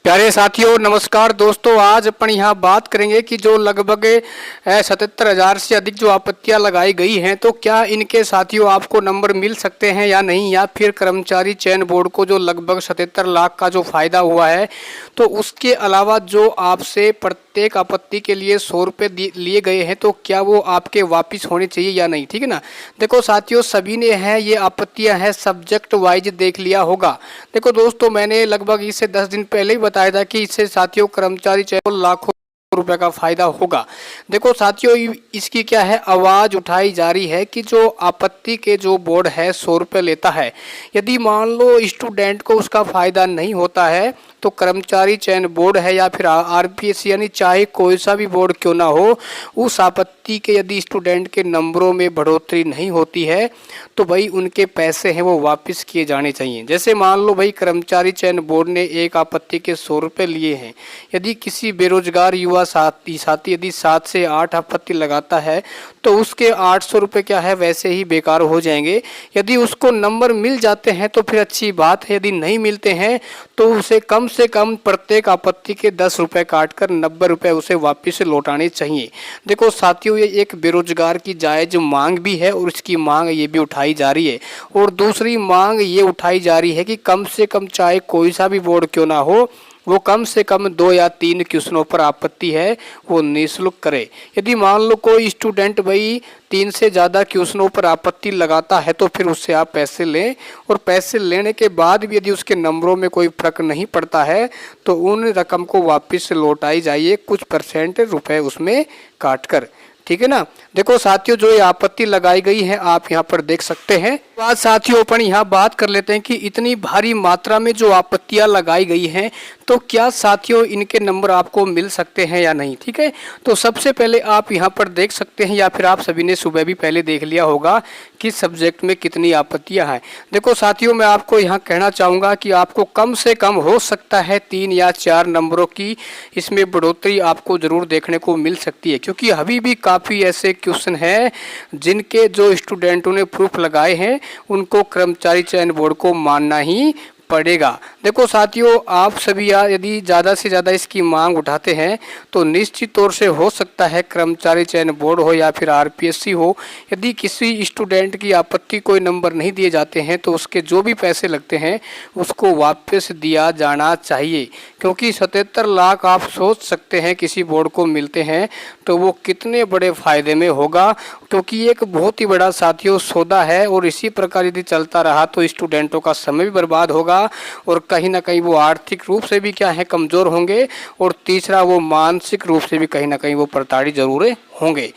प्यारे साथियों नमस्कार दोस्तों, आज अपन यहाँ बात करेंगे कि जो लगभग 77,000 से अधिक जो आपत्तियाँ लगाई गई हैं, तो क्या इनके साथियों आपको नंबर मिल सकते हैं या नहीं, या फिर कर्मचारी चयन बोर्ड को जो लगभग 77 लाख का जो फायदा हुआ है, तो उसके अलावा जो आपसे प्रत्येक आपत्ति के लिए 100 रुपये लिए गए हैं, तो क्या वो आपके वापस होने चाहिए या नहीं। ठीक है ना। देखो साथियों, सभी ने है ये आपत्तियां हैं सब्जेक्ट वाइज देख लिया होगा। देखो दोस्तों, मैंने लगभग इससे 10 दिन पहले ही बताया था कि इससे साथियों कर्मचारी चयन लाखों रुपए का फायदा होगा। देखो साथियों, इसकी क्या है, आवाज उठाई जा रही है कि जो आपत्ति के जो बोर्ड है 100 रुपये लेता है। यदि मान लो स्टूडेंट को उसका फायदा नहीं होता है, तो कर्मचारी चयन बोर्ड है या फिर आरपीएससी, यानी चाहे कोई सा भी बोर्ड क्यों ना हो, उस आपत्ति के यदि स्टूडेंट के नंबरों में बढ़ोतरी नहीं होती है, तो भाई उनके पैसे हैं वो वापस किए जाने चाहिए। जैसे मान लो भाई कर्मचारी चयन बोर्ड ने एक आपत्ति के 100 रुपये लिए हैं। यदि किसी बेरोजगार युवा साथी यदि 7 से 8 आपत्ति लगाता है, तो उसके 800 रुपये क्या है वैसे ही बेकार हो जाएंगे। यदि उसको नंबर मिल जाते हैं तो फिर अच्छी बात है, यदि नहीं मिलते हैं तो उसे कम से कम प्रत्येक आपत्ति के 10 रुपये काटकर 90 रुपये उसे वापस लौटाने चाहिए। देखो साथियों, ये एक बेरोजगार की जायज़ मांग भी है और इसकी मांग ये भी उठाई जा रही है। और दूसरी मांग ये उठाई जा रही है कि कम से कम चाहे कोई सा भी बोर्ड क्यों ना हो, वो कम से कम 2 या 3 क्वेश्चनों पर आपत्ति है वो निःशुल्क करे। यदि मान लो कोई स्टूडेंट भाई 3 से ज़्यादा क्वेश्चनों पर आपत्ति लगाता है, तो फिर उससे आप पैसे लें, और पैसे लेने के बाद भी यदि उसके नंबरों में कोई फर्क नहीं पड़ता है, तो उन रकम को वापस लौटाई जाइए, कुछ परसेंट रुपए उसमें काट कर। ठीक है ना। देखो साथियों, जो ये आपत्ति लगाई गई है आप यहाँ पर देख सकते हैं। आज साथियों अपन यहाँ बात कर लेते हैं कि इतनी भारी मात्रा में जो आपत्तियाँ लगाई गई हैं, तो क्या साथियों इनके नंबर आपको मिल सकते हैं या नहीं। ठीक है। तो सबसे पहले आप यहाँ पर देख सकते हैं, या फिर आप सभी ने सुबह भी पहले देख लिया होगा कि सब्जेक्ट में कितनी आपत्तियाँ हैं। देखो साथियों, मैं आपको यहाँ कहना चाहूँगा कि आपको कम से कम हो सकता है 3 या 4 नंबरों की इसमें बढ़ोतरी आपको ज़रूर देखने को मिल सकती है, क्योंकि अभी भी काफ़ी ऐसे क्वेश्चन हैं जिनके जो स्टूडेंटों ने प्रूफ लगाए हैं उनको कर्मचारी चयन बोर्ड को मानना ही पड़ेगा। देखो साथियों, आप सभी यदि ज़्यादा से ज़्यादा इसकी मांग उठाते हैं, तो निश्चित तौर से हो सकता है कर्मचारी चयन बोर्ड हो या फिर आरपीएससी हो, यदि किसी स्टूडेंट की आपत्ति कोई नंबर नहीं दिए जाते हैं, तो उसके जो भी पैसे लगते हैं उसको वापस दिया जाना चाहिए। क्योंकि 77 लाख आप सोच सकते हैं किसी बोर्ड को मिलते हैं तो वो कितने बड़े फ़ायदे में होगा, क्योंकि एक बहुत ही बड़ा साथियों सौदा है। और इसी प्रकार यदि चलता रहा तो स्टूडेंटों का समय भी बर्बाद होगा, और कहीं ना कहीं वो आर्थिक रूप से भी क्या है कमज़ोर होंगे, और तीसरा वो मानसिक रूप से भी कहीं ना कहीं वो प्रताड़ित जरूर होंगे।